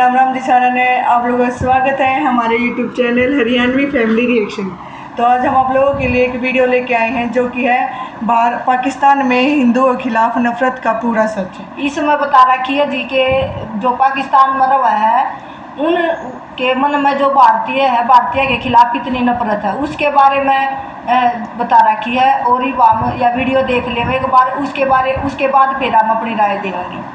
राम राम दिशानन है। आप लोगों का स्वागत है हमारे YouTube channel Haryanvi family reaction. तो आज हम आप लोगों के लिए एक वीडियो लेके आए हैं जो कि है पाकिस्तान में हिंदुओं के खिलाफ नफरत का पूरा सच। इसमें बता रखी है जी के जो पाकिस्तान में रहा है उन के मन में जो भारतीय के खिलाफ कितनी नफरत है उसके बारे में बता रखी है। और ही हम या वीडियो देख ले एक बार उसके बाद फिर हम अपनी राय देंगे।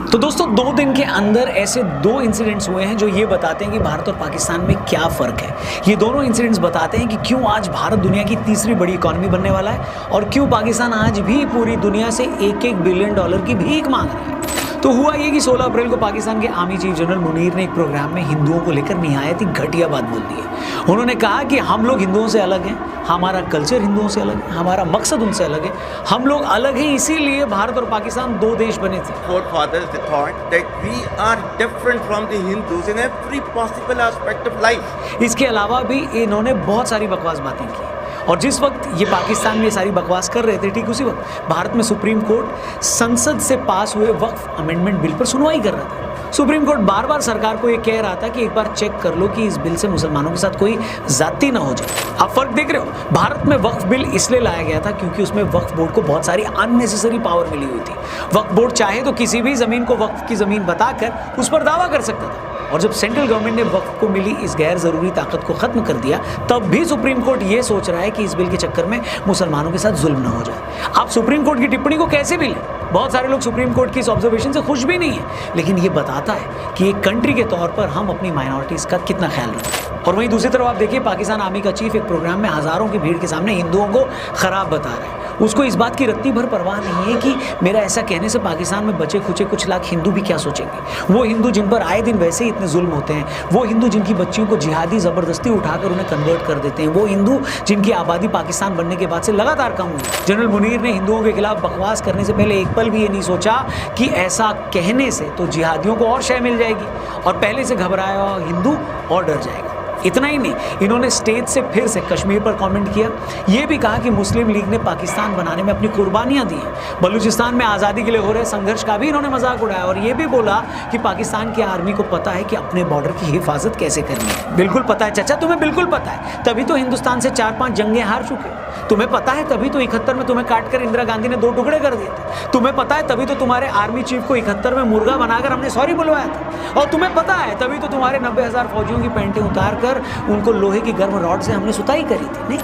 तो दोस्तों 2 दिन के अंदर ऐसे 2 इंसिडेंट्स हुए हैं जो ये बताते हैं कि भारत और पाकिस्तान में क्या फ़र्क है। ये दोनों इंसिडेंट्स बताते हैं कि क्यों आज भारत दुनिया की तीसरी बड़ी इकॉनमी बनने वाला है और क्यों पाकिस्तान आज भी पूरी दुनिया से $1-1 बिलियन की भीख मांग रहा है। तो हुआ ये कि 16 अप्रैल को पाकिस्तान के आर्मी चीफ जनरल मुनीर ने एक प्रोग्राम में हिंदुओं को लेकर निहायत ही घटिया बात बोल दी है। उन्होंने कहा कि हम लोग हिंदुओं से अलग हैं, हमारा कल्चर हिंदुओं से अलग है, हमारा मकसद उनसे अलग है, हम लोग अलग हैं, इसीलिए भारत और पाकिस्तान 2 देश बने थे। Forefathers they thought that we are different from the Hindus in every possible aspect of life. इसके अलावा भी इन्होंने बहुत सारी बकवास बातें की और जिस वक्त ये पाकिस्तान में सारी बकवास कर रहे थे ठीक उसी वक्त भारत में सुप्रीम कोर्ट संसद से पास हुए वक्फ अमेंडमेंट बिल पर सुनवाई कर रहा था। सुप्रीम कोर्ट बार बार सरकार को ये कह रहा था कि एक बार चेक कर लो कि इस बिल से मुसलमानों के साथ कोई ज्यादती ना हो जाए। आप फर्क देख रहे हो, भारत में वक्फ बिल इसलिए लाया गया था क्योंकि उसमें वक्फ बोर्ड को बहुत सारी अननेसेसरी पावर मिली हुई थी। वक्फ बोर्ड चाहे तो किसी भी जमीन को वक्फ की जमीन बताकर उस पर दावा कर सकता था और जब सेंट्रल गवर्नमेंट ने वक्फ को मिली इस गैर ज़रूरी ताकत को ख़त्म कर दिया तब भी सुप्रीम कोर्ट ये सोच रहा है कि इस बिल के चक्कर में मुसलमानों के साथ जुल्म न हो जाए। आप सुप्रीम कोर्ट की टिप्पणी को कैसे भी लें, बहुत सारे लोग सुप्रीम कोर्ट की इस ऑब्जर्वेशन से खुश भी नहीं है, लेकिन ये बताता है कि एक कंट्री के तौर पर हम अपनी माइनॉरिटीज़ का कितना ख्याल रखते हैं। और वहीं दूसरी तरफ आप देखिए पाकिस्तान आर्मी का चीफ एक प्रोग्राम में हज़ारों की भीड़ के सामने हिंदुओं को ख़राब बता रहा है। उसको इस बात की रत्ती भर परवाह नहीं है कि मेरा ऐसा कहने से पाकिस्तान में बचे खुचे कुछ लाख हिंदू भी क्या सोचेंगे। वो हिंदू जिन पर आए दिन वैसे ही इतने जुल्म होते हैं, वो हिंदू जिनकी बच्चियों को जिहादी ज़बरदस्ती उठाकर उन्हें कन्वर्ट कर देते हैं, वो हिंदू जिनकी आबादी पाकिस्तान बनने के बाद से लगातार कम हुई। जनरल मुनीर ने हिंदुओं के खिलाफ बकवास करने से पहले एक पल भी ये नहीं सोचा कि ऐसा कहने से तो जिहादियों को और शय मिल जाएगी और पहले से घबराया हुआ हिंदू और डर जाएगा। इतना ही नहीं, इन्होंने स्टेज से फिर से कश्मीर पर कमेंट किया। ये भी कहा कि मुस्लिम लीग ने पाकिस्तान बनाने में अपनी कुर्बानियां दी हैं। बलूचिस्तान में आज़ादी के लिए हो रहे संघर्ष का भी इन्होंने मजाक उड़ाया और ये भी बोला कि पाकिस्तान की आर्मी को पता है कि अपने बॉर्डर की हिफाजत कैसे करनी है। बिल्कुल पता है चाचा, तुम्हें बिल्कुल पता है, तभी तो हिंदुस्तान से 4-5 जंगें हार चुके। तुम्हें पता है तभी तो 71 में तुम्हें काटकर इंदिरा गांधी ने 2 टुकड़े कर दिए थे। तुम्हें पता है तभी तो तुम्हारे आर्मी चीफ को 71 में मुर्गा बनाकर हमने सॉरी बुलवाया था। और तुम्हें पता है तभी तो तुम्हारे 90,000 फौजियों की पैंटें उतार कर उनको लोहे की गर्म रॉड से हमने सुताई करी थी। नहीं,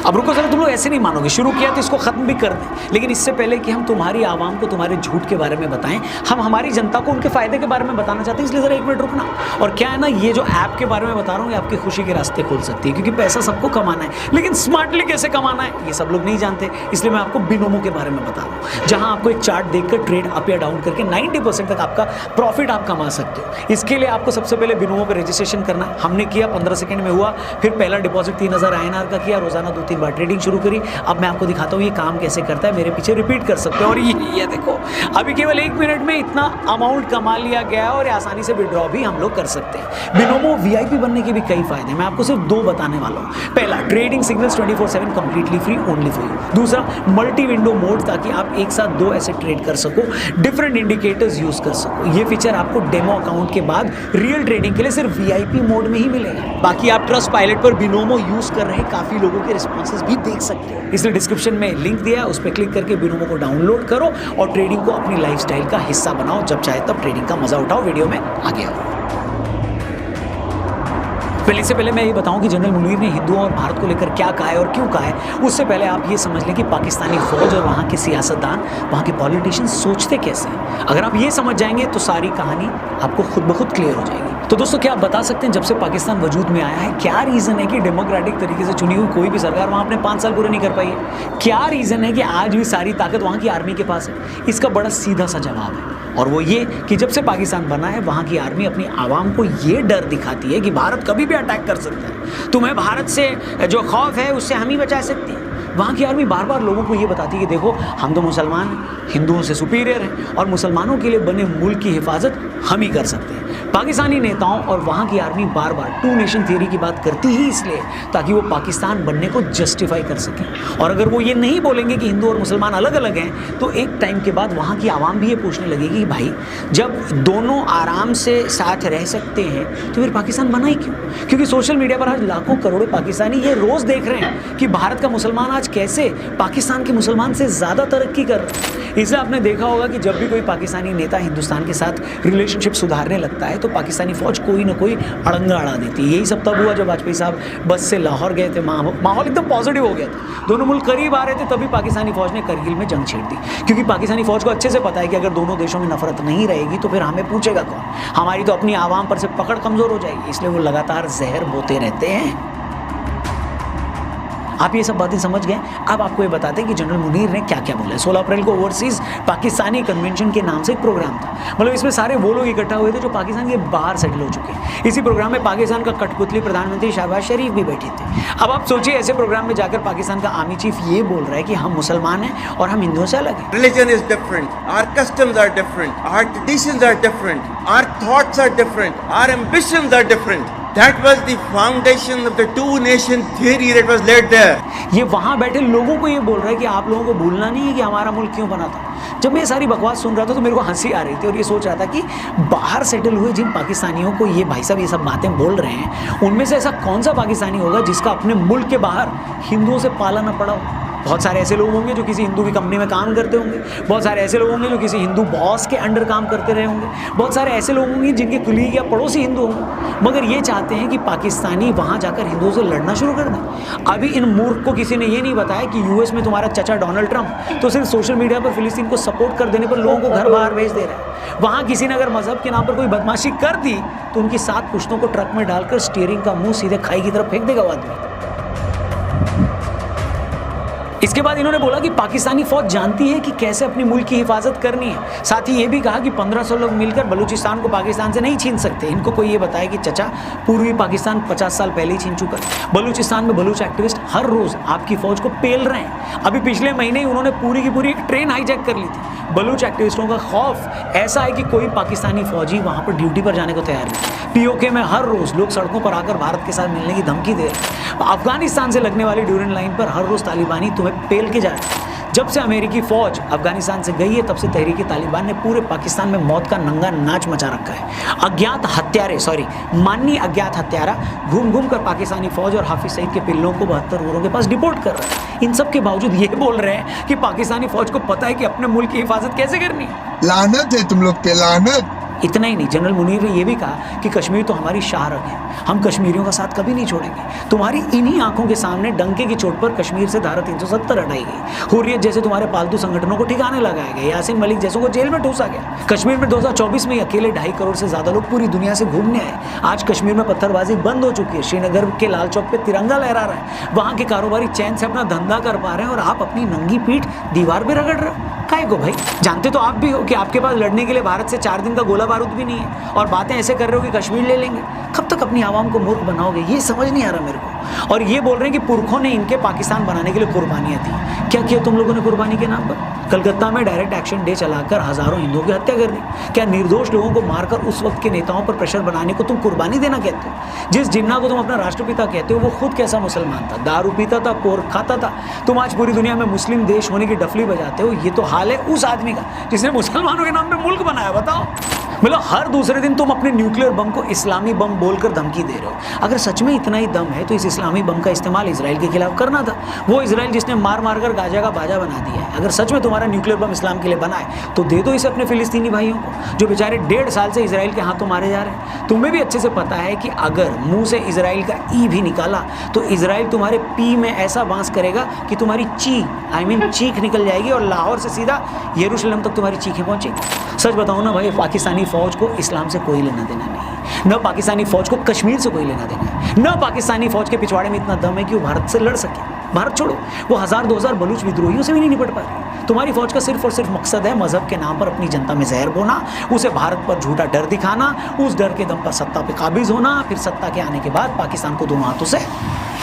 अब रुको जरा, तुम लोग ऐसे नहीं मानोगे, शुरू किया तो इसको खत्म भी कर दें। लेकिन इससे पहले कि हम तुम्हारी आवाम को तुम्हारे झूठ के बारे में बताएं, हम हमारी जनता को उनके फायदे के बारे में बताना चाहते हैं, इसलिए जरा 1 मिनट रुकना। और क्या है ना, ये जो ऐप के बारे में बता रहा हूँ ये आपकी खुशी के रास्ते खोल सकती है, क्योंकि पैसा सबको कमाना है, लेकिन स्मार्टली कैसे कमाना है ये सब लोग नहीं जानते। इसलिए मैं आपको बिनोमो के बारे में बता रहा हूँ, जहाँ आपको एक चार्ट देखकर ट्रेड अप या डाउन करके 90% तक आपका प्रॉफिट आप कमा सकते हो। इसके लिए आपको सबसे पहले बिनोमो पर रजिस्ट्रेशन करना है। हमने किया, 15 सेकंड में हुआ। फिर पहला डिपॉजिट 3000 INR का किया, रोजाना 2-3 बार ट्रेडिंग शुरू। अब मैं आपको दिखाता हूँ ये काम कैसे करता है, मेरे पीछे रिपीट कर सकते हो। और ये देखो, अभी केवल 1 मिनट में इतना अमाउंट कमा लिया गया है और आसानी से विड्रॉ भी हम लोग कर सकते हैं। बिनोमो VIP बनने के भी कई फायदे, मैं आपको सिर्फ 2 बताने वाला हूँ। पहला, trading signals 24/7 completely free, only for you. दूसरा, मल्टी विंडो मोड, ताकि आप एक साथ 2 ऐसे ट्रेड कर सको, डिफरेंट इंडिकेटर्स यूज कर सको। ये फीचर आपको डेमो अकाउंट के बाद रियल ट्रेडिंग के लिए सिर्फ VIP मोड में ही मिलेगा। बाकी आप ट्रस्ट पायलट पर बिनोमो यूज कर रहे काफी लोगों के रिस्पॉन्सेज भी देख सकते हो। इसलिए डिस्क्रिप्शन में लिंक दिया, उस पर क्लिक करके बिनोमो को डाउनलोड करो और ट्रेडिंग को अपनी लाइफस्टाइल का हिस्सा बनाओ। जब चाहे तब ट्रेडिंग का मजा उठाओ। वीडियो में आगे आओ। पहले से पहले मैं ये बताऊं कि जनरल मुनीर ने हिंदुओं और भारत को लेकर क्या कहा है और क्यों कहा है, उससे पहले आप ये समझ लें कि पाकिस्तानी फौज और वहाँ के सियासतदान, वहाँ के पॉलिटिशियंस सोचते कैसे हैं। अगर आप ये समझ जाएंगे तो सारी कहानी आपको खुद ब खुद क्लियर हो जाएगी। तो दोस्तों, क्या आप बता सकते हैं जब से पाकिस्तान वजूद में आया है क्या रीज़न है कि डेमोक्रेटिक तरीके से चुनी हुई कोई भी सरकार वहाँ अपने 5 साल पूरे नहीं कर पाई है? क्या रीज़न है कि आज भी सारी ताकत वहाँ की आर्मी के पास है? इसका बड़ा सीधा सा जवाब है, और वो ये कि जब से पाकिस्तान बना है वहाँ की आर्मी अपनी आवाम को ये डर दिखाती है कि भारत कभी भी अटैक कर सकता है। तुम्हें भारत से जो खौफ है उससे हम ही बचा सकते हैं। वहाँ की आर्मी बार बार लोगों को ये बताती है कि देखो हम तो मुसलमान हैं, हिंदुओं से सुपीरियर हैं और मुसलमानों के लिए बने मुल्क की हिफाजत हम ही कर सकते हैं। पाकिस्तानी नेताओं और वहाँ की आर्मी बार बार टू नेशन थ्योरी की बात करती ही इसलिए ताकि वो पाकिस्तान बनने को जस्टिफाई कर सकें। और अगर वो ये नहीं बोलेंगे कि हिंदू और मुसलमान अलग अलग हैं तो एक टाइम के बाद वहाँ की आवाम भी ये पूछने लगेगी कि भाई जब दोनों आराम से साथ रह सकते हैं तो फिर पाकिस्तान बना ही क्यों? क्योंकि सोशल मीडिया पर आज लाखों करोड़ों पाकिस्तानी ये रोज़ देख रहे हैं कि भारत का मुसलमान आज कैसे पाकिस्तान के मुसलमान से ज़्यादा तरक्की कर रहे हैं। इसलिए आपने देखा होगा कि जब भी कोई पाकिस्तानी नेता हिंदुस्तान के साथ रिलेशनशिप सुधारने लगता है तो पाकिस्तानी फौज कोई ना कोई अड़ंगा अड़ा देती है। यही सब तब हुआ जब वाजपेयी साहब बस से लाहौर गए थे, माहौल एकदम पॉजिटिव हो गया था, दोनों मुल्क करीब आ रहे थे, तभी पाकिस्तानी फौज ने करगिल में जंग छेड़ दी। क्योंकि पाकिस्तानी फौज को अच्छे से पता है कि अगर दोनों देशों में नफरत नहीं रहेगी तो फिर हमें पूछेगा कौन, हमारी तो अपनी आवाम पर से पकड़ कमज़ोर हो जाएगी। इसलिए वो लगातार जहर बोते रहते हैं। आप ये सब बातें समझ गए। अब आपको ये बताते हैं कि जनरल मुनीर ने क्या क्या बोला। 16 अप्रैल को ओवरसीज़ पाकिस्तानी कन्वेंशन के नाम से एक प्रोग्राम था, मतलब इसमें सारे वो लोग इकट्ठा हुए थे जो पाकिस्तान के बाहर सेटल हो चुके हैं। इसी प्रोग्राम में पाकिस्तान का कठपुतली प्रधानमंत्री शहबाज शरीफ भी बैठे थे। अब आप सोचिए ऐसे प्रोग्राम में जाकर पाकिस्तान का आर्मी चीफ ये बोल रहा है कि हम मुसलमान हैं और हम हिंदुओं से अलग हैं। Religion is different, our customs are different, our traditions are different, our thoughts are different, our ambitions are different. That was the foundation of the two-nation theory that was laid there. ये वहाँ बैठे लोगों को ये बोल रहा है कि आप लोगों को भूलना नहीं है कि हमारा मुल्क क्यों बना था। जब मैं ये सारी बकवास सुन रहा था तो मेरे को हंसी आ रही थी और ये सोच रहा था कि बाहर सेटल हुए जिन पाकिस्तानियों को ये भाई साहब ये सब बातें बोल रहे हैं उनमें से ऐसा कौन सा पाकिस्तानी होगा जिसका अपने मुल्क के बाहर हिंदुओं से पाला न पड़ा हो। बहुत सारे ऐसे लोग होंगे जो किसी हिंदू की कंपनी में काम करते होंगे, बहुत सारे ऐसे लोग होंगे जो किसी हिंदू बॉस के अंडर काम करते रहे होंगे, बहुत सारे ऐसे लोग होंगे जिनके कुलीग या पड़ोसी हिंदू होंगे, मगर ये चाहते हैं कि पाकिस्तानी वहाँ जाकर हिंदुओं से लड़ना शुरू कर दें। अभी इन मूर्ख को किसी ने ये नहीं बताया कि यूएस में तुम्हारा चचा डोनाल्ड ट्रंप तो सिर्फ सोशल मीडिया पर फिलिस्तीन को सपोर्ट कर देने पर लोगों को घर बाहर भेज दे रहा है। वहाँ किसी ने अगर मजहब के नाम पर कोई बदमाशी कर दी तो उनकी 7 पुश्तों को ट्रक में डालकर स्टीयरिंग का मुंह सीधे खाई की तरफ फेंक देगा वो आदमी। इसके बाद इन्होंने बोला कि पाकिस्तानी फौज जानती है कि कैसे अपनी मुल्क की हिफाजत करनी है। साथ ही ये भी कहा कि 1500 लोग मिलकर बलूचिस्तान को पाकिस्तान से नहीं छीन सकते। इनको कोई ये बताया कि चचा पूर्वी पाकिस्तान 50 साल पहले ही छीन चुका है। बलूचिस्तान में बलूच एक्टिविस्ट हर रोज़ आपकी फ़ौज को पेल रहे हैं। अभी पिछले महीने ही उन्होंने पूरी की पूरी एक ट्रेन हाईजैक कर ली थी। बलूच एक्टिविस्टों का खौफ ऐसा है कि कोई पाकिस्तानी फौजी वहाँ पर ड्यूटी पर जाने को तैयार नहीं। पीओके में हर रोज़ लोग सड़कों पर आकर भारत के साथ मिलने की धमकी दे रहे हैं। अफगानिस्तान से लगने वाली ड्यूरेंट लाइन पर हर रोज़ तालिबानी तुम्हें पेल के जा रहे हैं। जब से अमेरिकी फ़ौज अफगानिस्तान से गई है तब से तहरीक तालिबान ने पूरे पाकिस्तान में मौत का नंगा नाच मचा रखा है। माननीय अज्ञात हत्यारा घूम घूम कर पाकिस्तानी फ़ौज और हाफिज सईद के पिल्लों को 72 वोरों के पास डिपोर्ट कर रहा है। इन सब के बावजूद ये बोल रहे हैं कि पाकिस्तानी फ़ौज को पता है कि अपने मुल्क की हिफाजत कैसे करनी है। लानत है तुम लोग पे, लानत। इतना ही नहीं, जनरल मुनीर ने यह भी कहा कि कश्मीर तो हमारी शाहरग है, हम कश्मीरियों का साथ कभी नहीं छोड़ेंगे। तुम्हारी इन्हीं आंखों के सामने डंके की चोट पर कश्मीर से धारा 370 हटाई गई। हुर्रियत जैसे तुम्हारे पालतू संगठनों को ठिकाने लगाए गए। यासीन मलिक जैसों को जेल में ठूसा गया। कश्मीर में 2024 में अकेले 2.5 करोड़ से ज़्यादा लोग पूरी दुनिया से घूमने आए। आज कश्मीर में पत्थरबाजी बंद हो चुकी है। श्रीनगर के लाल चौक पर तिरंगा लहरा रहा है। वहाँ के कारोबारी चैन से अपना धंधा कर पा रहे हैं और आप अपनी नंगी पीठ दीवार पर रगड़ रहे हो। काहे को भाई? जानते तो आप भी हो कि आपके पास लड़ने के लिए भारत से 4 दिन का गोला बारूद भी नहीं है और बातें ऐसे कर रहे हो कि कश्मीर ले लेंगे। कब तक अपनी आवाम को मूर्ख बनाओगे? ये समझ नहीं आ रहा मेरे को। और ये बोल रहे हैं कि पुरखों ने इनके पाकिस्तान बनाने के लिए कुर्बानियाँ दी। क्या किया तुम लोगों ने कुर्बानी के नाम पर? कलकत्ता में डायरेक्ट एक्शन डे चलाकर हज़ारों हिंदुओं की हत्या कर दी। क्या निर्दोष लोगों को मारकर उस वक्त के नेताओं पर प्रेशर बनाने को तुम कुर्बानी देना कहते हो? जिस जिन्ना को तुम अपना राष्ट्रपिता कहते हो वो खुद कैसा मुसलमान था? दारू पीता था, पोर्क खाता था। तुम आज पूरी दुनिया में मुस्लिम देश होने की डफली बजाते हो। ये तो हाल है उस आदमी का जिसने मुसलमानों के नाम पे मुल्क बनाया। बताओ, मतलब हर दूसरे दिन तुम अपने न्यूक्लियर बम को इस्लामी बम बोलकर धमकी दे रहे हो। अगर सच में इतना ही दम है तो इस इस्लामी बम का इस्तेमाल इजराइल के खिलाफ करना था। वो इजराइल जिसने मार मार कर गाजा का बाजा बना दिया है। अगर सच में तुम्हारा न्यूक्लियर बम इस्लाम के लिए बना है तो दे दो इसे अपने फिलिस्तीनी भाइयों को जो बेचारे 1.5 साल से इजराइल के हाथों मारे जा रहे हैं। तुम्हें भी अच्छे से पता है कि अगर मुंह से इजराइल का ई भी निकाला तो इजराइल तुम्हारे पी में ऐसा बांस करेगा कि तुम्हारी चीख निकल जाएगी और लाहौर से सीधा यरूशलेम तक तुम्हारी चीखें पहुंचेगी। सच बताऊं ना भाई, पाकिस्तानी फौज को इस्लाम से कोई लेना देना नहीं है। न पाकिस्तानी फौज को कश्मीर से कोई लेना देना है। न पाकिस्तानी फौज के पिछवाड़े में इतना दम है कि वो भारत से लड़ सके। भारत छोड़ो, वो 1000-2000 बलूच विद्रोहियों से भी नहीं निपट पा रही। तुम्हारी फौज का सिर्फ और सिर्फ मकसद है मजहब के नाम पर अपनी जनता में जहर बोना, उसे भारत पर झूठा डर दिखाना, उस डर के दम पर सत्ता पे काबिज होना, फिर सत्ता के आने के बाद पाकिस्तान को दोनों हाथों से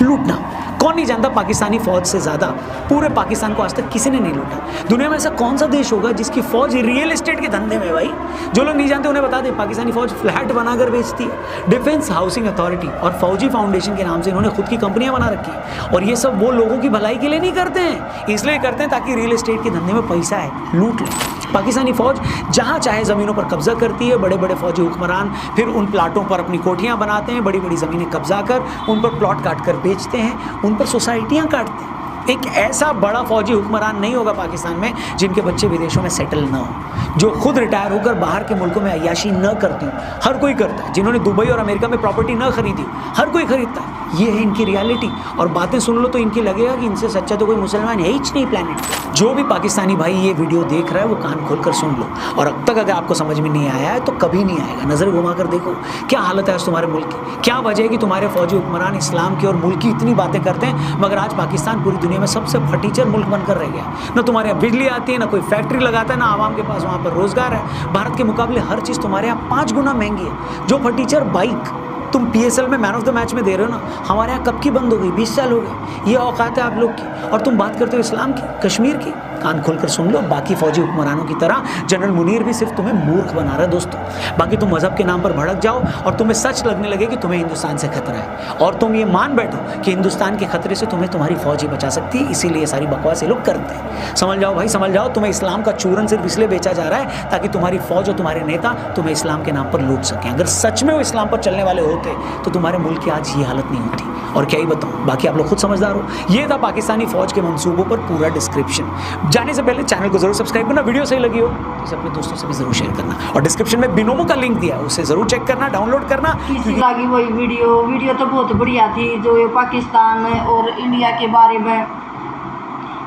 लूटना। कौन नहीं जानता पाकिस्तानी फौज से ज़्यादा पूरे पाकिस्तान को आज तक किसी ने नहीं लूटा। दुनिया में ऐसा कौन सा देश होगा जिसकी फौज रियल एस्टेट के धंधे में, भाई जो लोग नहीं जानते उन्हें बता दें, पाकिस्तानी फौज फ्लैट बनाकर बेचती है। डिफेंस हाउसिंग अथॉरिटी और फौजी फाउंडेशन के नाम से इन्होंने खुद की कंपनियां बना रखी है, और ये सब वो लोगों की भलाई के लिए नहीं करते हैं, इसलिए करते हैं ताकि रियल एस्टेट के धंधे में पैसा है, लूट लें। पाकिस्तानी फौज जहाँ चाहे ज़मीनों पर कब्जा करती है। बड़े बड़े फौजी हुक्मरान फिर उन प्लाटों पर अपनी कोठियाँ बनाते हैं, बड़ी बड़ी ज़मीनें कब्जा कर उन पर प्लॉट काट कर बेचते हैं, उन पर सोसाइटियाँ काटते हैं। एक ऐसा बड़ा फौजी हुक्मरान नहीं होगा पाकिस्तान में जिनके बच्चे विदेशों में सेटल ना हो, जो खुद रिटायर होकर बाहर के मुल्कों में अय्याशी न करती हो। हर कोई करता है, जिन्होंने दुबई और अमेरिका में प्रॉपर्टी न खरीदी, हर कोई खरीदता है। ये है इनकी रियलिटी, और बातें सुन लो तो इनकी लगेगा कि इनसे सच्चा तो कोई मुसलमान है ही नहीं प्लेनेट। जो भी पाकिस्तानी भाई ये वीडियो देख रहा है वो कान खोलकर सुन लो, और अब तक अगर आपको समझ में नहीं आया है तो कभी नहीं आएगा। नज़र घुमा कर देखो क्या हालत है आज तुम्हारे मुल्क की, क्या वजह है कि तुम्हारे फौजी हुक्मरान इस्लाम की और मुल्क की इतनी बातें करते हैं, मगर आज पाकिस्तान पूरी दुनिया में सबसे फटीचर मुल्क बनकर रह गया। ना तुम्हारे यहाँ बिजली आती है, ना कोई फैक्ट्री लगाता है, ना आवाम के पास वहाँ पर रोजगार है। भारत के मुकाबले हर चीज़ तुम्हारे यहाँ 5 गुना महंगी है। जो फटीचर बाइक तुम PSL में मैन ऑफ द मैच में दे रहे हो ना, हमारे यहाँ कब की बंद हो गई, 20 साल हो गए। ये औकात है आप लोग की, और तुम बात करते हो इस्लाम की, कश्मीर की। कान खोलकर सुन लो, बाकी फौजी हुक्मरानों की तरह जनरल मुनीर भी सिर्फ तुम्हें मूर्ख बना रहा है दोस्तों। बाकी तुम मजहब के नाम पर भड़क जाओ और तुम्हें सच लगने लगे कि तुम्हें हिंदुस्तान से खतरा है, और तुम ये मान बैठो कि हिंदुस्तान के खतरे से तुम्हें तुम्हारी फौज ही बचा सकती है। इसीलिए सारी बकवास ये लोग करते हैं। समझ जाओ भाई, समझ जाओ, तुम्हें इस्लाम का चूरन सिर्फ इसलिए बेचा जा रहा है ताकि तुम्हारी फौज और तुम्हारे नेता तुम्हें इस्लाम के नाम पर लूट सकें। अगर सच में वो इस्लाम पर चलने वाले होते तो तुम्हारे मुल्क की आज ये हालत नहीं होती। और क्या ही बताऊं, बाकी आप लोग खुद समझदार हो। ये था पाकिस्तानी फौज के मंसूबों पर पूरा डिस्क्रिप्शन। जाने से पहले चैनल को जरूर सब्सक्राइब करना, वीडियो सही लगी हो तो इसे अपने दोस्तों से भी जरूर शेयर करना, और डिस्क्रिप्शन में बिनोमो का लिंक दिया है उसे जरूर चेक करना, डाउनलोड करना। किसी लगी वही वीडियो तो बहुत बढ़िया थी, जो ये पाकिस्तान और इंडिया के बारे में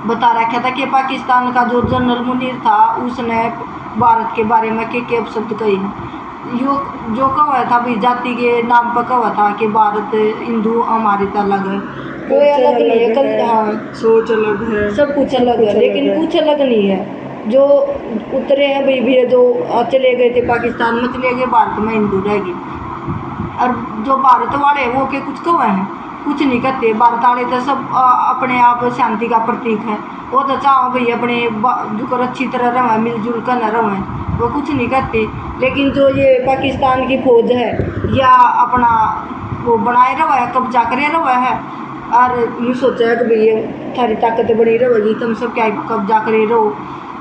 बता रखा था कि पाकिस्तान का जो जनरल मुनीर था उसने भारत के बारे में के अपशब्द कही हैं। जो कहा था भी जाति के नाम पर कहा था कि भारत हिंदू हमारे तो अलग है, कोई अलग नहीं है, कल हाँ सोच अलग है, सब कुछ अलग है, लेकिन कुछ अलग नहीं है। जो उतरे हैं भाई भी, जो चले गए थे पाकिस्तान में, चले गए भारत में हिंदू रह गए, और जो भारत वाले वो के कुछ कहा है, कुछ नहीं कहते। भारत वाले तो सब अपने आप शांति का प्रतीक है, वो तो चाहो भाई अपने जो अच्छी तरह रहे, मिलजुल कर न रहे, वो कुछ नहीं कहते। लेकिन जो ये पाकिस्तान की फौज है या अपना वो बनाए रहा है, कब्जा करे रहा है, और यूँ सोचा है कि भाई ये थारी ताकत बड़ी रहेगी, तुम सब क्या कब्जा करे रहो।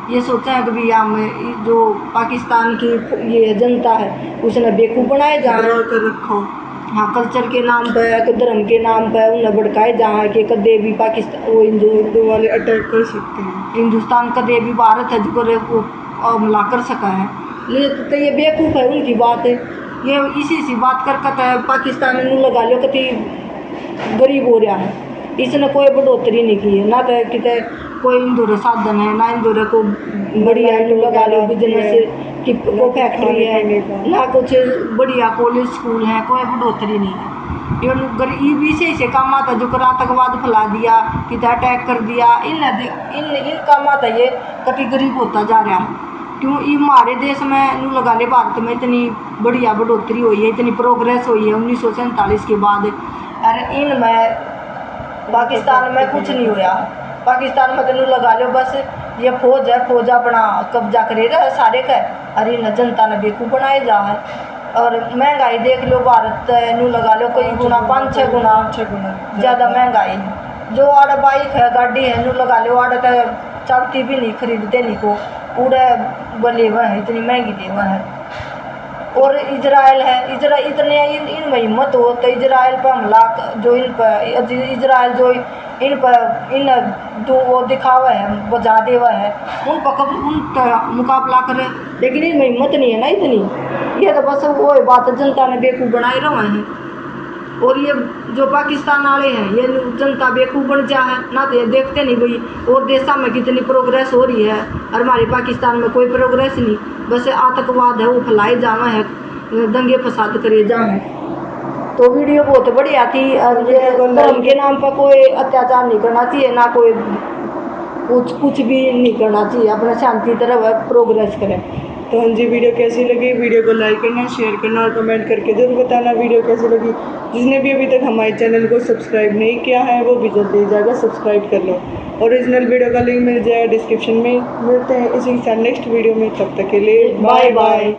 ये सोचा है कि भाई हम जो पाकिस्तान की ये जनता है उसने बेवकूफ़ बनाए जा कर रखो। हाँ, कल्चर के नाम पर, धर्म के नाम पर उन्हें भड़काए जहाँ कि कदे भी पाकिस्तान वो हिंदू वाले अटैक कर सकते हैं, हिंदुस्तान कदे भी भारत है जो करे वो हमला कर सका है। लेकिन तो ये बेवकूफ़ है, उनकी बात है। ये इसी बात कर कहता है पाकिस्तान में लगा लो कति गरीब हो रहा है, इसने कोई बढ़ोतरी नहीं की है, ना तो कितने कोई इंदौर साधन है, ना इंदौर को बढ़िया लगा लो बिजनेस की वो फैक्ट्री है, ना कुछ बढ़िया कॉलेज स्कूल है, कोई बढ़ोतरी नहीं है। ये गरीब इसे से काम आता जो कर आतंकवाद फैला दिया, कितना अटैक कर दिया, इन काम आता ये कभी गरीब होता जा रहा है। क्यों ये हमारे देश में नू लगा ले भारत में इतनी बढ़िया बढ़ोतरी हुई है, इतनी प्रोग्रेस हुई है 1947 के बाद, अरे इनमें पाकिस्तान में कुछ नहीं हुआ। पाकिस्तान में तो लगा लो बस ये फौज है, फौज अपना कब्जा करे रहा है सारे का, अरे न जनता ने बेवकूफ़ बनाए जा है। और महंगाई देख लो, भारत नू लगा लो कई गुना 5-6 गुना ज़्यादा महंगाई है। जो आड़ बाइक है, गाड़ी है, नू लगा लो आड़ तो चलती भी नहीं, खरीदते नहीं को पूरे बले हुए हैं, इतनी महंगी दे हुआ है। और इजराइल है, इतने इन हिम्मत हो तो इजराइल पर हमला जो इन पर इजराइल जो इन पर इन जो वो दिखावा है बजा दे हुआ है, उन पर उन मुकाबला करे, लेकिन इनमें हिम्मत नहीं है ना इतनी। ये तो बस वो बात जनता ने बेवकूफ़ बनाए रहे हैं। और ये जो पाकिस्तान वाले हैं ये जनता बेवकूफ़ बन जा है ना, तो ये देखते नहीं भाई और देशों में कितनी प्रोग्रेस हो रही है, और हमारे पाकिस्तान में कोई प्रोग्रेस नहीं, बस आतंकवाद है वो फैलाए जाना है, दंगे फसाद करे जा है। तो वीडियो बहुत बढ़िया थी, और ये धर्म के नाम पर कोई अत्याचार नहीं करना चाहिए, ना कोई कुछ भी नहीं करना चाहिए, अपना शांति तरह प्रोग्रेस करें। तो हाँ जी, वीडियो कैसी लगी, वीडियो को लाइक करना, शेयर करना और कमेंट करके जरूर बताना वीडियो कैसी लगी। जिसने भी अभी तक हमारे चैनल को सब्सक्राइब नहीं किया है वो भी जल्दी जाकर सब्सक्राइब कर लो। ओरिजिनल वीडियो का लिंक मिल जाएगा डिस्क्रिप्शन में। मिलते हैं इसी के साथ नेक्स्ट वीडियो में, तब तक के लिए बाय बाय।